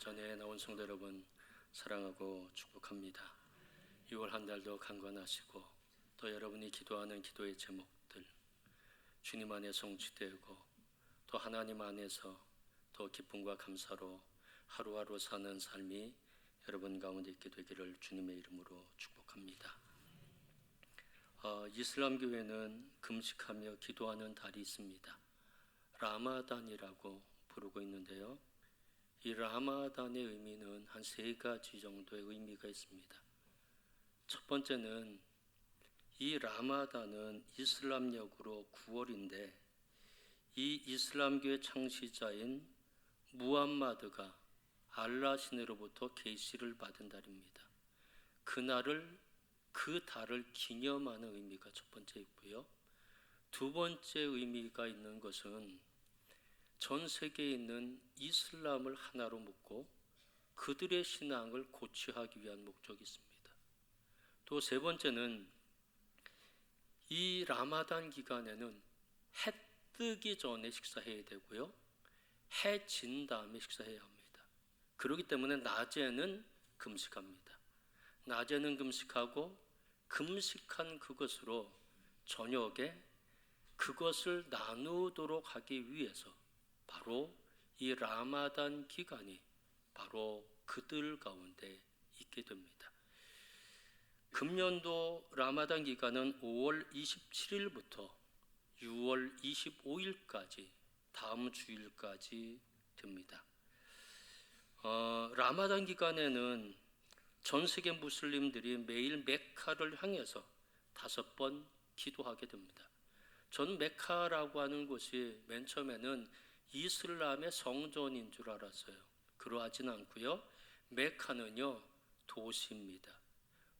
예배전에 나온 성도 여러분 사랑하고 축복합니다. 6월 한 달도 강건하시고 또 여러분이 기도하는 기도의 제목들 주님 안에 성취되고 또 하나님 안에서 더 기쁨과 감사로 하루하루 사는 삶이 여러분 가운데 있게 되기를 주님의 이름으로 축복합니다. 이슬람 교회는 금식하며 기도하는 달이 있습니다. 라마단이라고 부르고 있는데요. 이 라마단의 의미는 한 3가지 정도의 의미가 있습니다. 첫 번째는 이 라마단은 이슬람력으로 9월인데 이 이슬람교의 창시자인 무함마드가 알라 신으로부터 계시를 받은 달입니다. 그 달을 기념하는 의미가 첫 번째 있고요. 두 번째 의미가 있는 것은 전 세계에 있는 이슬람을 하나로 묶고 그들의 신앙을 고취하기 위한 목적이 있습니다. 또 세 번째는 이 라마단 기간에는 해 뜨기 전에 식사해야 되고요. 해 진 다음에 식사해야 합니다. 그렇기 때문에 낮에는 금식합니다. 낮에는 금식하고 금식한 그것으로 저녁에 그것을 나누도록 하기 위해서 바로 이 라마단 기간이 바로 그들 가운데 있게 됩니다. 금년도 라마단 기간은 5월 27일부터 6월 25일까지 다음 주일까지 됩니다. 라마단 기간에는 전 세계 무슬림들이 매일 메카를 향해서 5번 기도하게 됩니다. 전 메카라고 하는 곳이 맨 처음에는 이슬람의 성전인 줄 알았어요. 그러하진 않고요. 메카는요 도시입니다.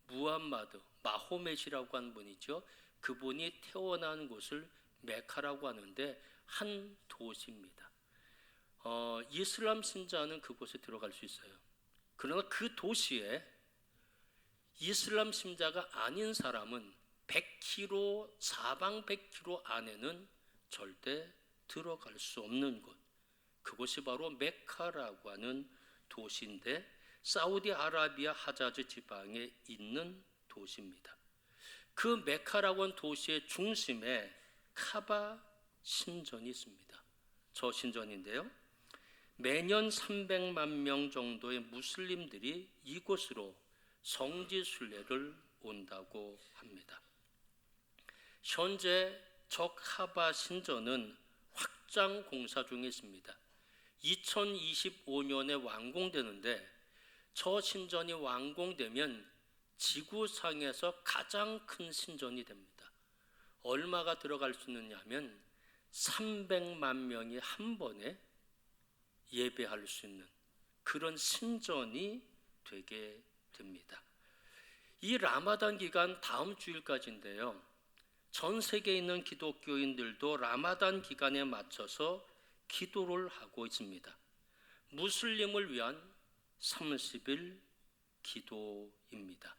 무함마드, 마호멧이라고 하는 분이죠. 그분이 태어난 곳을 메카라고 하는데 한 도시입니다. 이슬람 신자는 그곳에 들어갈 수 있어요. 그러나 그 도시에 이슬람 신자가 아닌 사람은 100km, 사방 100km 안에는 절대 들어갈 수 없는 곳, 그곳이 바로 메카라고 하는 도시인데 사우디아라비아 하자즈 지방에 있는 도시입니다. 그 메카라고 하는 도시의 중심에 카바 신전이 있습니다. 저 신전인데요, 매년 300만 명 정도의 무슬림들이 이곳으로 성지 순례를 온다고 합니다. 현재 저 카바 신전은 확장 공사 중에 있습니다. 2025년에 완공되는데 저 신전이 완공되면 지구상에서 가장 큰 신전이 됩니다. 얼마가 들어갈 수 있느냐 하면 300만 명이 한 번에 예배할 수 있는 그런 신전이 되게 됩니다. 이 라마단 기간 다음 주일까지인데요, 전 세계에 있는 기독교인들도 라마단 기간에 맞춰서 기도를 하고 있습니다. 무슬림을 위한 30일 기도입니다.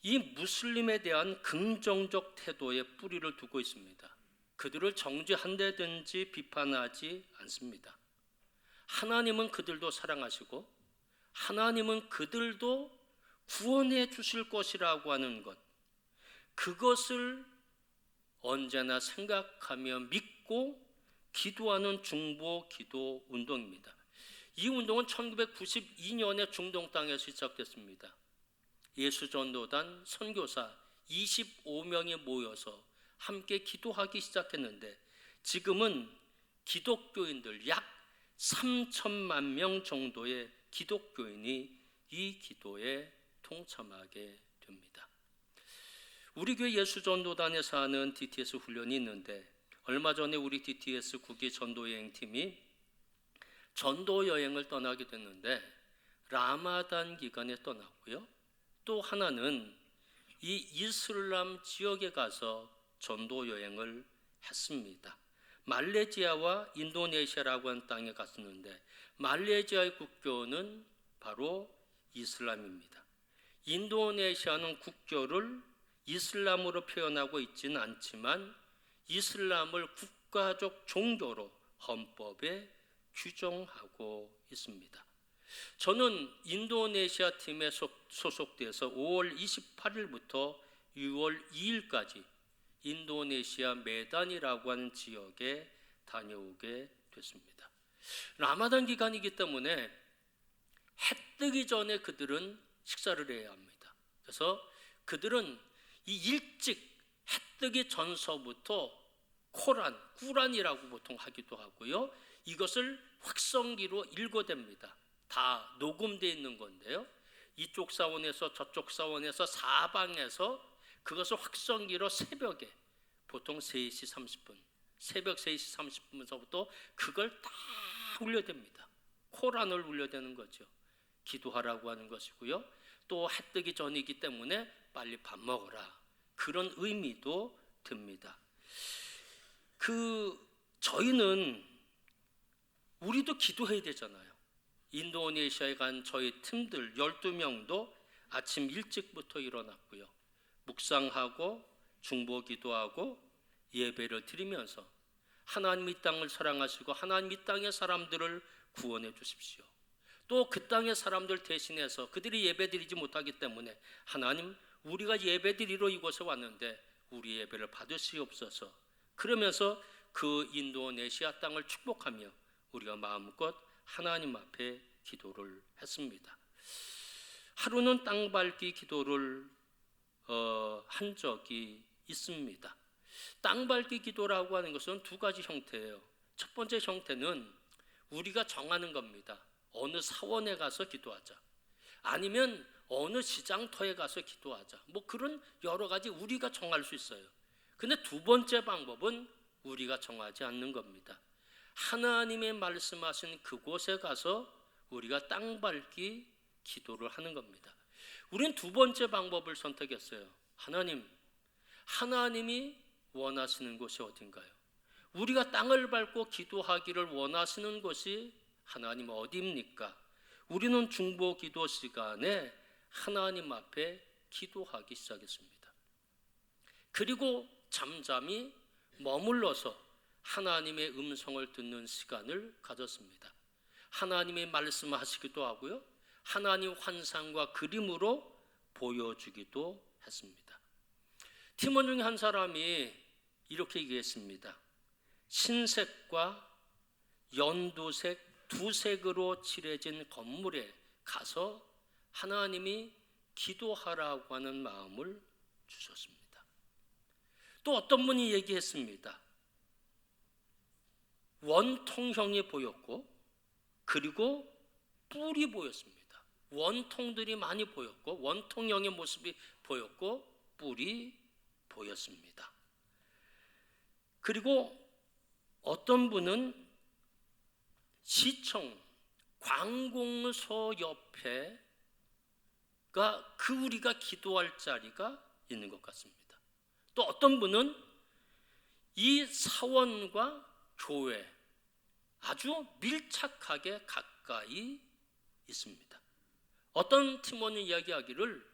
이 무슬림에 대한 긍정적 태도에 뿌리를 두고 있습니다. 그들을 정죄한다든지 비판하지 않습니다. 하나님은 그들도 사랑하시고 하나님은 그들도 구원해 주실 것이라고 하는 것, 그것을 언제나 생각하며 믿고 기도하는 중보 기도 운동입니다. 이 운동은 1992년에 중동 땅에서 시작됐습니다. 예수전도단 선교사 25명이 모여서 함께 기도하기 시작했는데 지금은 기독교인들 약 3천만 명 정도의 기독교인이 이 기도에 동참하게 됩니다. 우리 교회 예수전도단에서 하는 DTS 훈련이 있는데 얼마 전에 우리 DTS 국기 전도여행팀이 전도여행을 떠나게 됐는데 라마단 기간에 떠나고요. 또 하나는 이 이슬람 지역에 가서 전도여행을 했습니다. 말레이시아와 인도네시아라고 하는 땅에 갔었는데 말레이시아의 국교는 바로 이슬람입니다. 인도네시아는 국교를 이슬람으로 표현하고 있지는 않지만 이슬람을 국가적 종교로 헌법에 규정하고 있습니다. 저는 인도네시아 팀에 소속돼서 5월 28일부터 6월 2일까지 인도네시아 메단이라고 하는 지역에 다녀오게 됐습니다. 라마단 기간이기 때문에 해 뜨기 전에 그들은 식사를 해야 합니다. 그래서 그들은 이 일찍 해 뜨기 전서부터 꾸란이라고 보통 하기도 하고요, 이것을 확성기로 읽어댑니다. 다 녹음되어 있는 건데요, 이쪽 사원에서 저쪽 사원에서 사방에서 그것을 확성기로 새벽에 보통 3시 30분, 새벽 3시 30분서부터 그걸 다 울려댑니다. 코란을 울려대는 거죠. 기도하라고 하는 것이고요, 또 해 뜨기 전이기 때문에 빨리 밥 먹어라, 그런 의미도 듭니다. 저희는 우리도 기도해야 되잖아요. 인도네시아에 간 저희 팀들 12명도 아침 일찍부터 일어났고요, 묵상하고 중보 기도하고 예배를 드리면서 하나님 이 땅을 사랑하시고 하나님 이 땅의 사람들을 구원해 주십시오. 또 그 땅의 사람들 대신해서 그들이 예배 드리지 못하기 때문에 하나님, 우리가 예배 드리러 이곳에 왔는데 우리 예배를 받으시옵소서. 그러면서 그 인도네시아 땅을 축복하며 우리가 마음껏 하나님 앞에 기도를 했습니다. 하루는 땅 밟기 기도를 한 적이 있습니다. 땅 밟기 기도라고 하는 것은 두 가지 형태예요. 첫 번째 형태는 우리가 정하는 겁니다. 어느 사원에 가서 기도하자, 아니면 어느 시장터에 가서 기도하자, 뭐 그런 여러 가지 우리가 정할 수 있어요. 근데 두 번째 방법은 우리가 정하지 않는 겁니다. 하나님의 말씀하신 그곳에 가서 우리가 땅 밟기 기도를 하는 겁니다. 우리는 두 번째 방법을 선택했어요. 하나님이 원하시는 곳이 어딘가요? 우리가 땅을 밟고 기도하기를 원하시는 곳이 하나님 어디입니까? 우리는 중보 기도 시간에 하나님 앞에 기도하기 시작했습니다. 그리고 잠잠히 머물러서 하나님의 음성을 듣는 시간을 가졌습니다. 하나님의 말씀하시기도 하고요, 하나님 환상과 그림으로 보여주기도 했습니다. 팀원 중에 한 사람이 이렇게 얘기했습니다. 흰색과 연두색 두 색으로 칠해진 건물에 가서 하나님이 기도하라고 하는 마음을 주셨습니다. 또 어떤 분이 얘기했습니다. 원통형이 보였고 그리고 뿔이 보였습니다. 원통들이 많이 보였고 원통형의 모습이 보였고 뿔이 보였습니다. 그리고 어떤 분은 시청 관공서 옆에가 우리가 기도할 자리가 있는 것 같습니다. 또 어떤 분은 이 사원과 교회 아주 밀착하게 가까이 있습니다. 어떤 팀원이 이야기하기를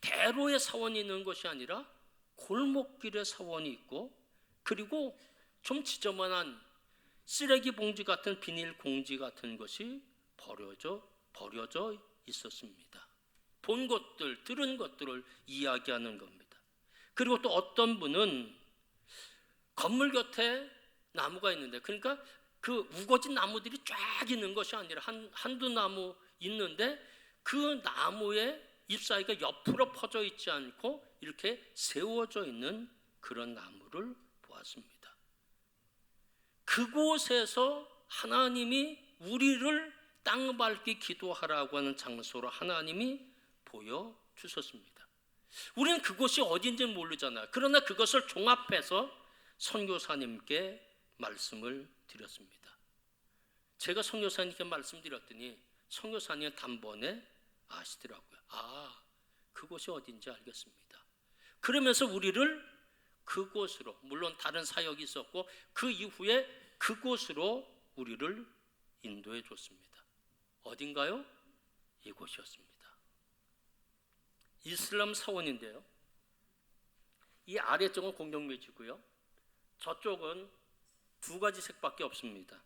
대로에 사원이 있는 것이 아니라 골목길에 사원이 있고 그리고 좀 지저분한 쓰레기 봉지 같은 비닐 공지 같은 것이 버려져 있었습니다. 본 것들, 들은 것들을 이야기하는 겁니다. 그리고 또 어떤 분은 건물 곁에 나무가 있는데, 그러니까 그 우거진 나무들이 쫙 있는 것이 아니라 한두 나무 있는데 그 나무의 잎사귀가 옆으로 퍼져 있지 않고 이렇게 세워져 있는 그런 나무를 보았습니다. 그곳에서 하나님이 우리를 땅 밟기 기도하라고 하는 장소로 하나님이 보여주셨습니다. 우리는 그곳이 어딘지는 모르잖아요. 그러나 그것을 종합해서 선교사님께 말씀을 드렸습니다. 제가 선교사님께 말씀드렸더니 선교사님은 단번에 아시더라고요. 그곳이 어딘지 알겠습니다. 그러면서 우리를 그곳으로, 물론 다른 사역이 있었고 그 이후에 그곳으로 우리를 인도해 줬습니다. 어딘가요? 이곳이었습니다. 이슬람 사원인데요, 이 아래쪽은 공동묘지고요, 저쪽은 두 가지 색밖에 없습니다.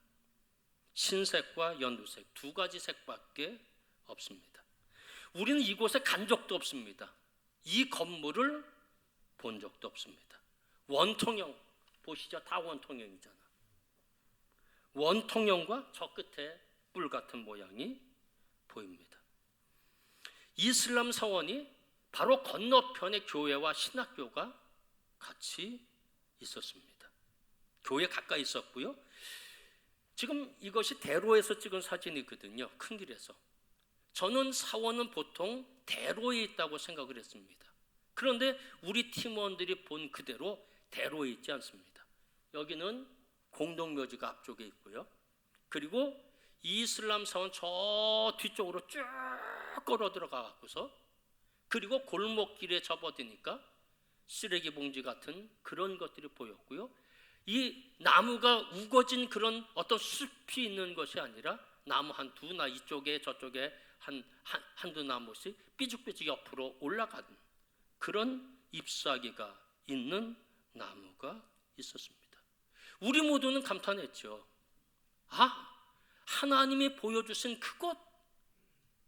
흰색과 연두색 두 가지 색밖에 없습니다. 우리는 이곳에 간 적도 없습니다. 이 건물을 본 적도 없습니다. 원통형 보시죠. 다 원통형이잖아. 원통형과 저 끝에 뿔 같은 모양이 보입니다. 이슬람 사원이 바로 건너편에 교회와 신학교가 같이 있었습니다. 교회 가까이 있었고요. 지금 이것이 대로에서 찍은 사진이거든요. 큰 길에서. 저는 사원은 보통 대로에 있다고 생각을 했습니다. 그런데 우리 팀원들이 본 그대로 대로에 있지 않습니다. 여기는 공동묘지가 앞쪽에 있고요. 그리고 이슬람 사원 저 뒤쪽으로 쭉 걸어 들어가고서 그리고 골목길에 접어드니까 쓰레기 봉지 같은 그런 것들이 보였고요. 이 나무가 우거진 그런 숲이 있는 것이 아니라 나무 한 두나 이쪽에 저쪽에 한두 나무씩 삐죽삐죽 옆으로 올라가는 그런 잎사귀가 있는 나무가 있었습니다. 우리 모두는 감탄했죠. 하나님이 보여주신 그곳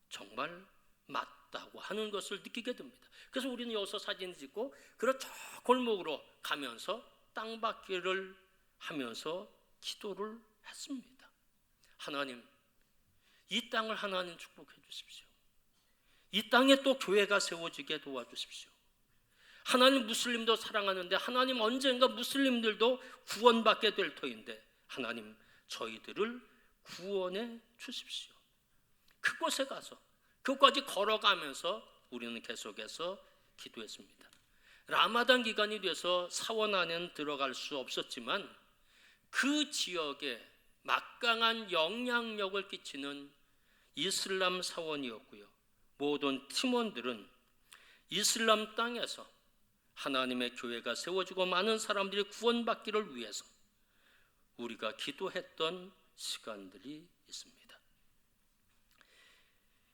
정말 맞다고 하는 것을 느끼게 됩니다. 그래서 우리는 여기서 사진을 찍고 저 골목으로 가면서 땅받기를 하면서 기도를 했습니다. 하나님, 이 땅을 하나님 축복해 주십시오. 이 땅에 또 교회가 세워지게 도와주십시오. 하나님, 무슬림도 사랑하는데 하나님, 언젠가 무슬림들도 구원받게 될 터인데 하나님, 저희들을 구원해 주십시오. 그곳에 가서 그곳까지 걸어가면서 우리는 계속해서 기도했습니다. 라마단 기간이 돼서 사원 안에는 들어갈 수 없었지만 그 지역에 막강한 영향력을 끼치는 이슬람 사원이었고요. 모든 팀원들은 이슬람 땅에서 하나님의 교회가 세워지고 많은 사람들이 구원받기를 위해서 우리가 기도했던 시간들이 있습니다.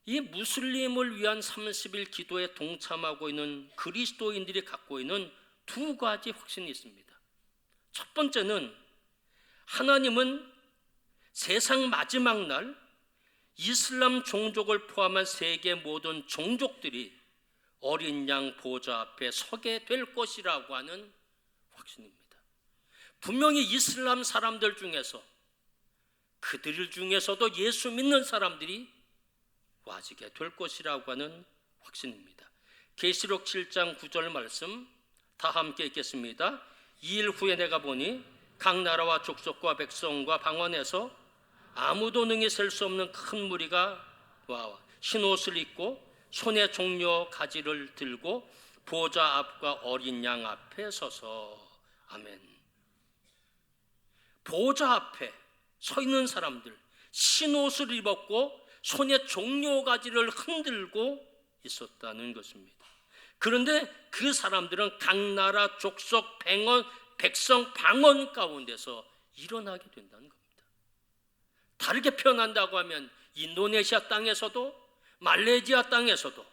이 무슬림을 위한 30일 기도에 동참하고 있는 그리스도인들이 갖고 있는 두 가지 확신이 있습니다. 첫 번째는 하나님은 세상 마지막 날 이슬람 종족을 포함한 세계 모든 종족들이 어린 양 보좌 앞에 서게 될 것이라고 하는 확신입니다. 분명히 이슬람 사람들 중에서 그들 중에서도 예수 믿는 사람들이 와지게 될 것이라고 하는 확신입니다. 계시록 7장 9절 말씀 다 함께 읽겠습니다. 2일 후에 내가 보니 각 나라와 족속과 백성과 방언에서 아무도 능히 셀 수 없는 큰 무리가 와 흰 옷을 입고 손에 종려 가지를 들고 보좌 앞과 어린 양 앞에 서서 아멘. 보좌 앞에 서 있는 사람들, 흰 옷을 입었고 손에 종려 가지를 흔들고 있었다는 것입니다. 그런데 그 사람들은 각 나라 족속 백성 방언 가운데서 일어나게 된다는 겁니다. 다르게 표현한다고 하면 인도네시아 땅에서도 말레이시아 땅에서도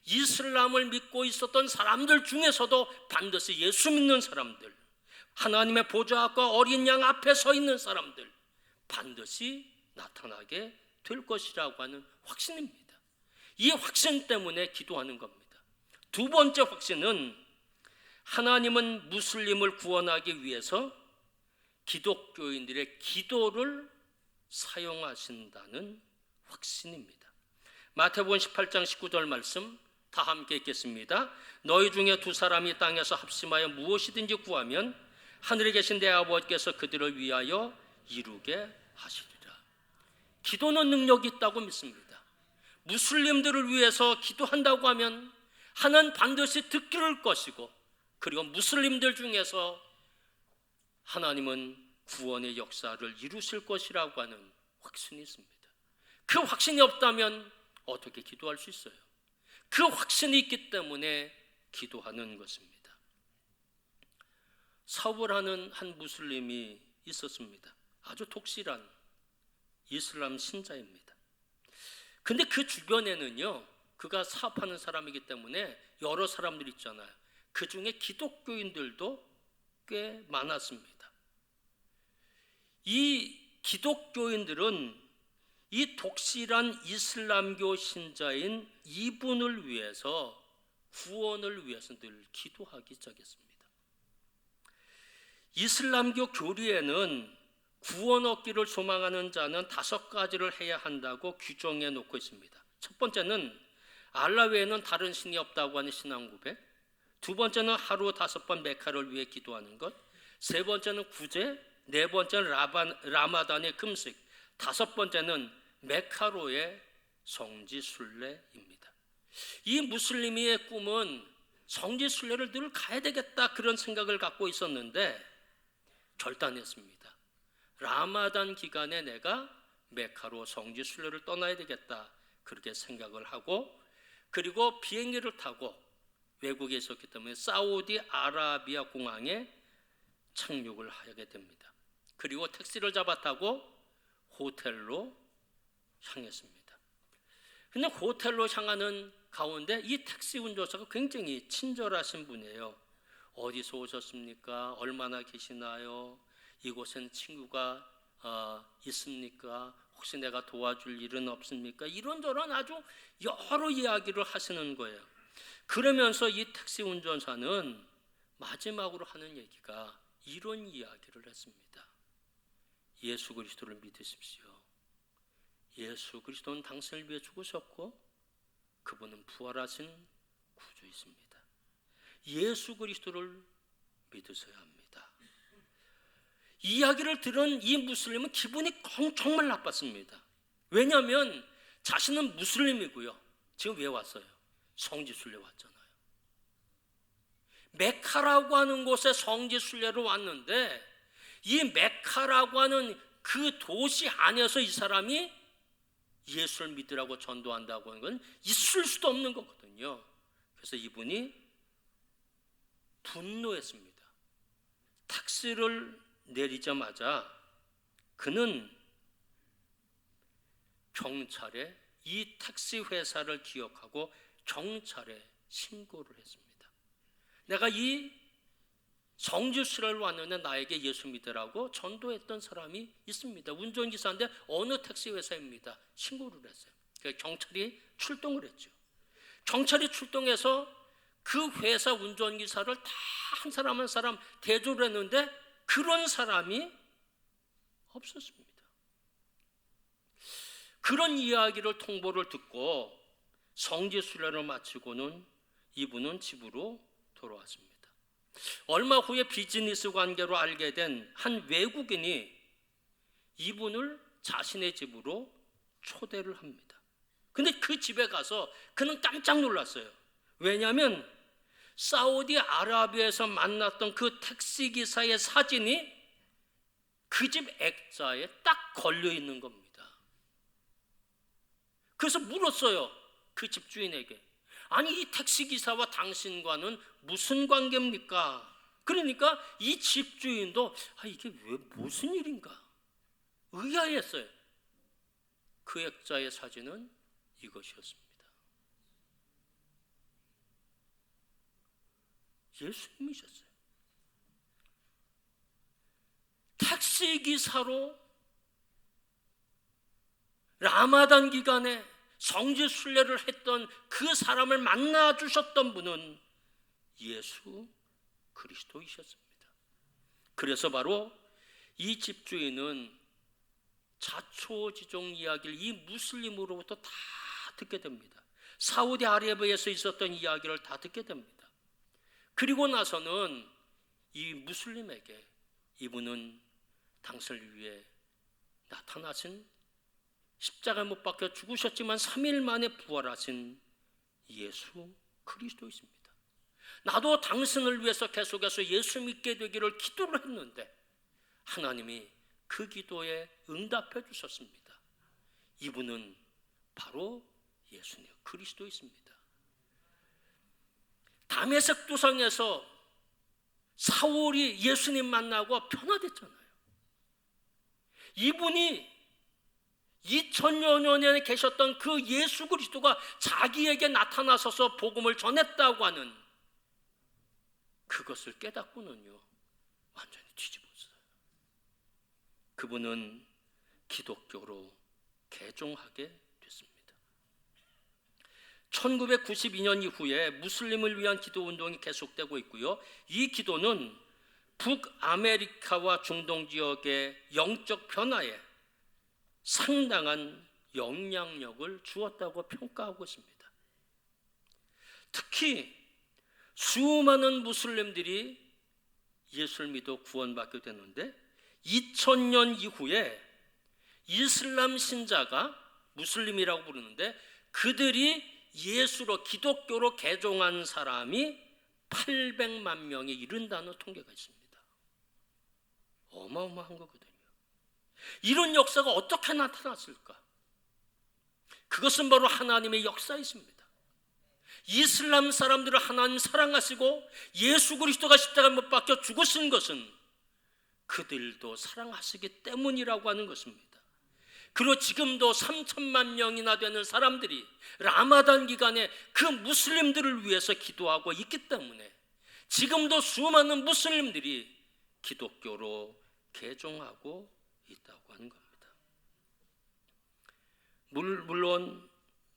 이슬람을 믿고 있었던 사람들 중에서도 반드시 예수 믿는 사람들, 하나님의 보좌 앞과 어린 양 앞에 서 있는 사람들 반드시 나타나게 될 것이라고 하는 확신입니다. 이 확신 때문에 기도하는 겁니다. 두 번째 확신은 하나님은 무슬림을 구원하기 위해서 기독교인들의 기도를 사용하신다는 확신입니다. 마태복음 18장 19절 말씀 다 함께 읽겠습니다. 너희 중에 두 사람이 땅에서 합심하여 무엇이든지 구하면 하늘에 계신 내 아버지께서 그들을 위하여 이루게 하시리라. 기도는 능력이 있다고 믿습니다. 무슬림들을 위해서 기도한다고 하면 하나님 반드시 듣기를 것이고, 그리고 무슬림들 중에서 하나님은 구원의 역사를 이루실 것이라고 하는 확신이 있습니다. 그 확신이 없다면 어떻게 기도할 수 있어요? 그 확신이 있기 때문에 기도하는 것입니다. 사울하는 한 무슬림이 있었습니다. 아주 독실한 이슬람 신자입니다. 근데 그 주변에는요, 그가 사업하는 사람이기 때문에 여러 사람들이 있잖아요. 그 중에 기독교인들도 꽤 많았습니다. 이 기독교인들은 이 독실한 이슬람교 신자인 이분을 위해서, 구원을 위해서 늘 기도하기 시작했습니다. 이슬람교 교리에는 구원 얻기를 소망하는 자는 5가지를 해야 한다고 규정해 놓고 있습니다. 첫 번째는 알라 외에는 다른 신이 없다고 하는 신앙 고백, 두 번째는 하루 5번 메카를 위해 기도하는 것, 세 번째는 구제, 네 번째는 라마단의 금식, 5번째는 메카로의 성지 순례입니다. 이 무슬림의 꿈은 성지 순례를 늘 가야 되겠다, 그런 생각을 갖고 있었는데 결단했습니다. 라마단 기간에 내가 메카로 성지 순례를 떠나야 되겠다, 그렇게 생각을 하고, 그리고 비행기를 타고 외국에 있었기 때문에 사우디아라비아 공항에 착륙을 하게 됩니다. 그리고 택시를 잡아 타고 호텔로 향했습니다. 근데 호텔로 향하는 가운데 이 택시 운전사가 굉장히 친절하신 분이에요. 어디서 오셨습니까? 얼마나 계시나요? 이곳엔 친구가 있습니까? 혹시 내가 도와줄 일은 없습니까? 이런저런 아주 여러 이야기를 하시는 거예요. 그러면서 이 택시 운전사는 마지막으로 하는 얘기가 이런 이야기를 했습니다. 예수 그리스도를 믿으십시오. 예수 그리스도는 당신을 위해 죽으셨고 그분은 부활하신 구주이십니다. 예수 그리스도를 믿으셔야 합니다. 이 이야기를 들은 이 무슬림은 기분이 정말 나빴습니다. 왜냐하면 자신은 무슬림이고요. 지금 왜 왔어요? 성지 순례 왔잖아요. 메카라고 하는 곳에 성지 순례로 왔는데 이 메카라고 하는 그 도시 안에서 이 사람이 예수를 믿으라고 전도한다고 하는 건 있을 수도 없는 거거든요. 그래서 이분이 분노했습니다. 택시를 내리자마자 그는 경찰에 이 택시 회사를 기억하고 경찰에 신고를 했습니다. 내가 이 성지 순례를 왔는데 나에게 예수 믿으라고 전도했던 사람이 있습니다. 운전기사인데 어느 택시 회사입니다. 신고를 했어요. 그래서 경찰이 출동을 했죠. 경찰이 출동해서 그 회사 운전기사를 다 한 사람 한 사람 대조를 했는데 그런 사람이 없었습니다. 그런 이야기를 통보를 듣고 성지 순례를 마치고는 이분은 집으로 돌아왔습니다. 얼마 후에 비즈니스 관계로 알게 된 한 외국인이 이분을 자신의 집으로 초대를 합니다. 근데 그 집에 가서 그는 깜짝 놀랐어요. 왜냐하면 사우디아라비아에서 만났던 그 택시기사의 사진이 그 집 액자에 딱 걸려 있는 겁니다. 그래서 물었어요. 그 집주인에게. 아니, 이 택시기사와 당신과는 무슨 관계입니까? 그러니까 이 집주인도 이게 왜 무슨 일인가 의아했어요. 그 액자의 사진은 이것이었습니다. 예수님이셨어요. 택시기사로 라마단 기간에 성지 순례를 했던 그 사람을 만나 주셨던 분은 예수 그리스도이셨습니다. 그래서 바로 이 집주인은 자초지종 이야기를 이 무슬림으로부터 다 듣게 됩니다. 사우디아라비아에서 있었던 이야기를 다 듣게 됩니다. 그리고 나서는 이 무슬림에게 이분은 당신을 위해 나타나신 십자가에 못 박혀 죽으셨지만 3일 만에 부활하신 예수 그리스도이십니다. 나도 당신을 위해서 계속해서 예수 믿게 되기를 기도를 했는데 하나님이 그 기도에 응답해 주셨습니다. 이분은 바로 예수님 그리스도이십니다. 다메섹 도상에서 사울이 예수님 만나고 변화됐잖아요. 이분이 2000여 년에 계셨던 그 예수 그리스도가 자기에게 나타나셔서 복음을 전했다고 하는 그것을 깨닫고는요 완전히 뒤집었어요. 그분은 기독교로 개종하게 됐습니다. 1992년 이후에 무슬림을 위한 기도 운동이 계속되고 있고요. 이 기도는 북아메리카와 중동 지역의 영적 변화에 상당한 영향력을 주었다고 평가하고 있습니다. 특히 수많은 무슬림들이 예수를 믿어 구원받게 되는데 2000년 이후에 이슬람 신자가 무슬림이라고 부르는데 그들이 예수로 기독교로 개종한 사람이 800만 명에 이른다는 통계가 있습니다. 어마어마한 거거든요. 이런 역사가 어떻게 나타났을까? 그것은 바로 하나님의 역사이십니다. 이슬람 사람들을 하나님 사랑하시고 예수 그리스도가 십자가에 못 박혀 죽으신 것은 그들도 사랑하시기 때문이라고 하는 것입니다. 그리고 지금도 3천만 명이나 되는 사람들이 라마단 기간에 그 무슬림들을 위해서 기도하고 있기 때문에 지금도 수많은 무슬림들이 기독교로 개종하고 있다고 하는 겁니다. 물론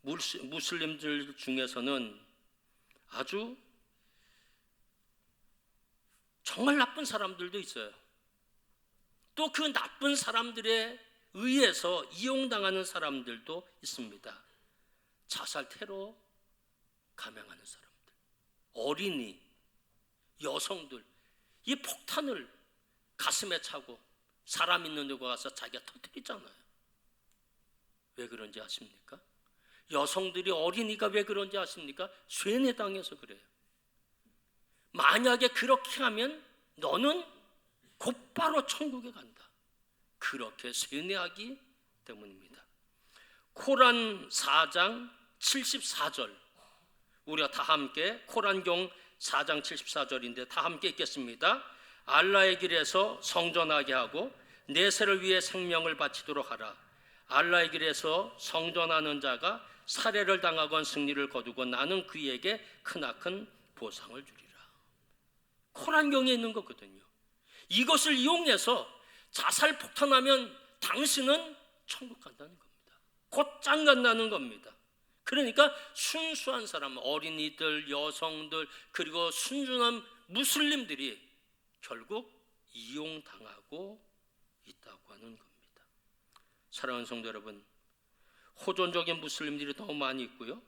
무슬림들 중에서는 아주 정말 나쁜 사람들도 있어요. 또 그 나쁜 사람들에 의해서 이용당하는 사람들도 있습니다. 자살 테러 감행하는 사람들, 어린이, 여성들, 이 폭탄을 가슴에 차고 사람 있는 데 가서 자기가 터뜨리잖아요. 왜 그런지 아십니까? 여성들이, 어린이가 왜 그런지 아십니까? 쇠뇌당해서 그래요. 만약에 그렇게 하면 너는 곧바로 천국에 간다. 그렇게 쇠뇌하기 때문입니다. 코란 4장 74절, 우리가 다 함께 코란경 4장 74절인데 다 함께 읽겠습니다. 알라의 길에서 성전하게 하고 내세를 위해 생명을 바치도록 하라. 알라의 길에서 성전하는 자가 살해를 당하건 승리를 거두건 나는 그에게 크나큰 보상을 주리라. 코란경에 있는 거거든요. 이것을 이용해서 자살 폭탄하면 당신은 천국 간다는 겁니다. 곧장 간다는 겁니다. 그러니까 순수한 사람, 어린이들, 여성들, 그리고 순전한 무슬림들이 결국 이용당하고 있다고 하는 겁니다. 사랑하는 성도 여러분, 호전적인 무슬림들이 너무 많이 있고요,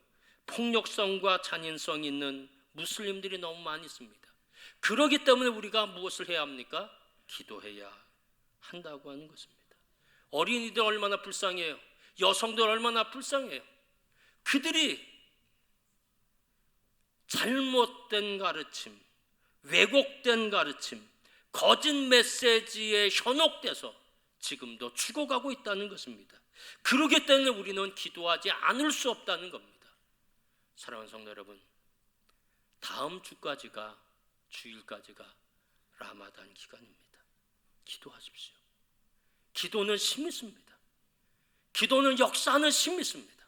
폭력성과 잔인성 있는 무슬림들이 너무 많이 있습니다. 그렇기 때문에 우리가 무엇을 해야 합니까? 기도해야 한다고 하는 것입니다. 어린이들 얼마나 불쌍해요. 여성들 얼마나 불쌍해요. 그들이 잘못된 가르침, 왜곡된 가르침, 거짓 메시지에 현혹돼서 지금도 죽어가고 있다는 것입니다. 그렇기 때문에 우리는 기도하지 않을 수 없다는 겁니다. 사랑하는 성도 여러분, 다음 주까지가, 주일까지가 라마단 기간입니다. 기도하십시오. 기도는 힘이 있습니다. 기도는 역사하는 힘이 있습니다.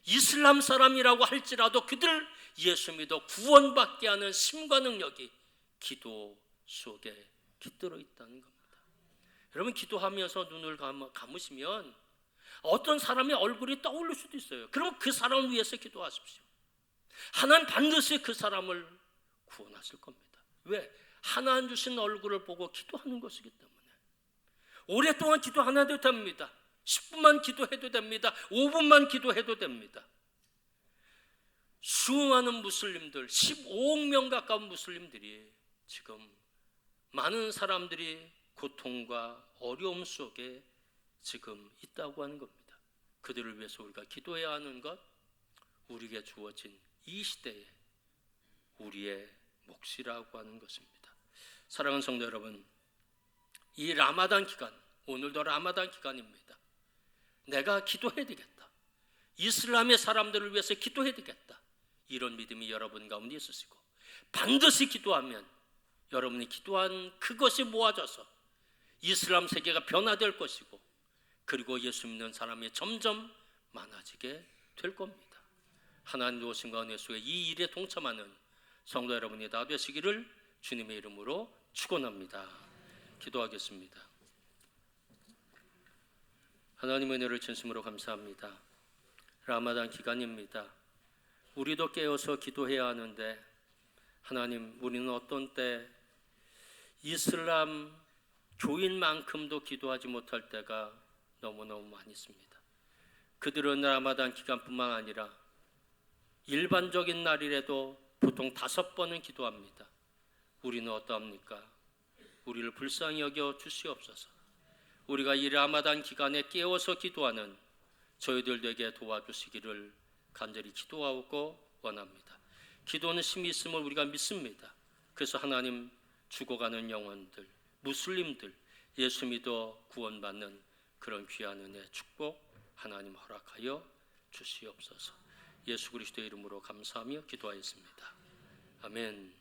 이슬람 사람이라고 할지라도 그들 예수 믿어 구원받게 하는 힘과 능력이 기도 속에 깃들어 있다는 겁니다. 여러분, 기도하면서 눈을 감으시면 어떤 사람의 얼굴이 떠오를 수도 있어요. 그럼 그 사람을 위해서 기도하십시오. 하나님 반드시 그 사람을 구원하실 겁니다. 왜? 하나님 주신 얼굴을 보고 기도하는 것이기 때문에. 오랫동안 기도 안 해도 됩니다. 10분만 기도해도 됩니다. 5분만 기도해도 됩니다. 수많은 무슬림들, 15억 명 가까운 무슬림들이 지금 많은 사람들이 고통과 어려움 속에 지금 있다고 하는 겁니다. 그들을 위해서 우리가 기도해야 하는 것, 우리에게 주어진 이 시대에 우리의 몫이라고 하는 것입니다. 사랑하는 성도 여러분, 이 라마단 기간, 오늘도 라마단 기간입니다. 내가 기도해야 되겠다. 이슬람의 사람들을 위해서 기도해야 되겠다. 이런 믿음이 여러분 가운데 있으시고, 반드시 기도하면 여러분이 기도한 그것이 모아져서 이슬람 세계가 변화될 것이고, 그리고 예수 믿는 사람이 점점 많아지게 될 겁니다. 하나님 도우심과 은혜 속에 이 일에 동참하는 성도 여러분이 다 되시기를 주님의 이름으로 축원합니다. 기도하겠습니다. 하나님의 은혜를 진심으로 감사합니다. 라마단 기간입니다. 우리도 깨어서 기도해야 하는데 하나님, 우리는 어떤 때 이슬람 교인만큼도 기도하지 못할 때가 너무너무 많이 있습니다. 그들은 라마단 기간뿐만 아니라 일반적인 날이라도 보통 5번은 기도합니다. 우리는 어떠합니까? 우리를 불쌍히 여겨 주시옵소서. 우리가 이 라마단 기간에 깨어서 기도하는 저희들 되게 도와주시기를 간절히 기도하고 원합니다. 기도는 힘이 있음을 우리가 믿습니다. 그래서 하나님, 죽어가는 영혼들, 무슬림들, 예수 믿어 구원받는 그런 귀한 은혜, 축복 하나님 허락하여 주시옵소서. 예수 그리스도의 이름으로 감사하며 기도하였습니다. 아멘.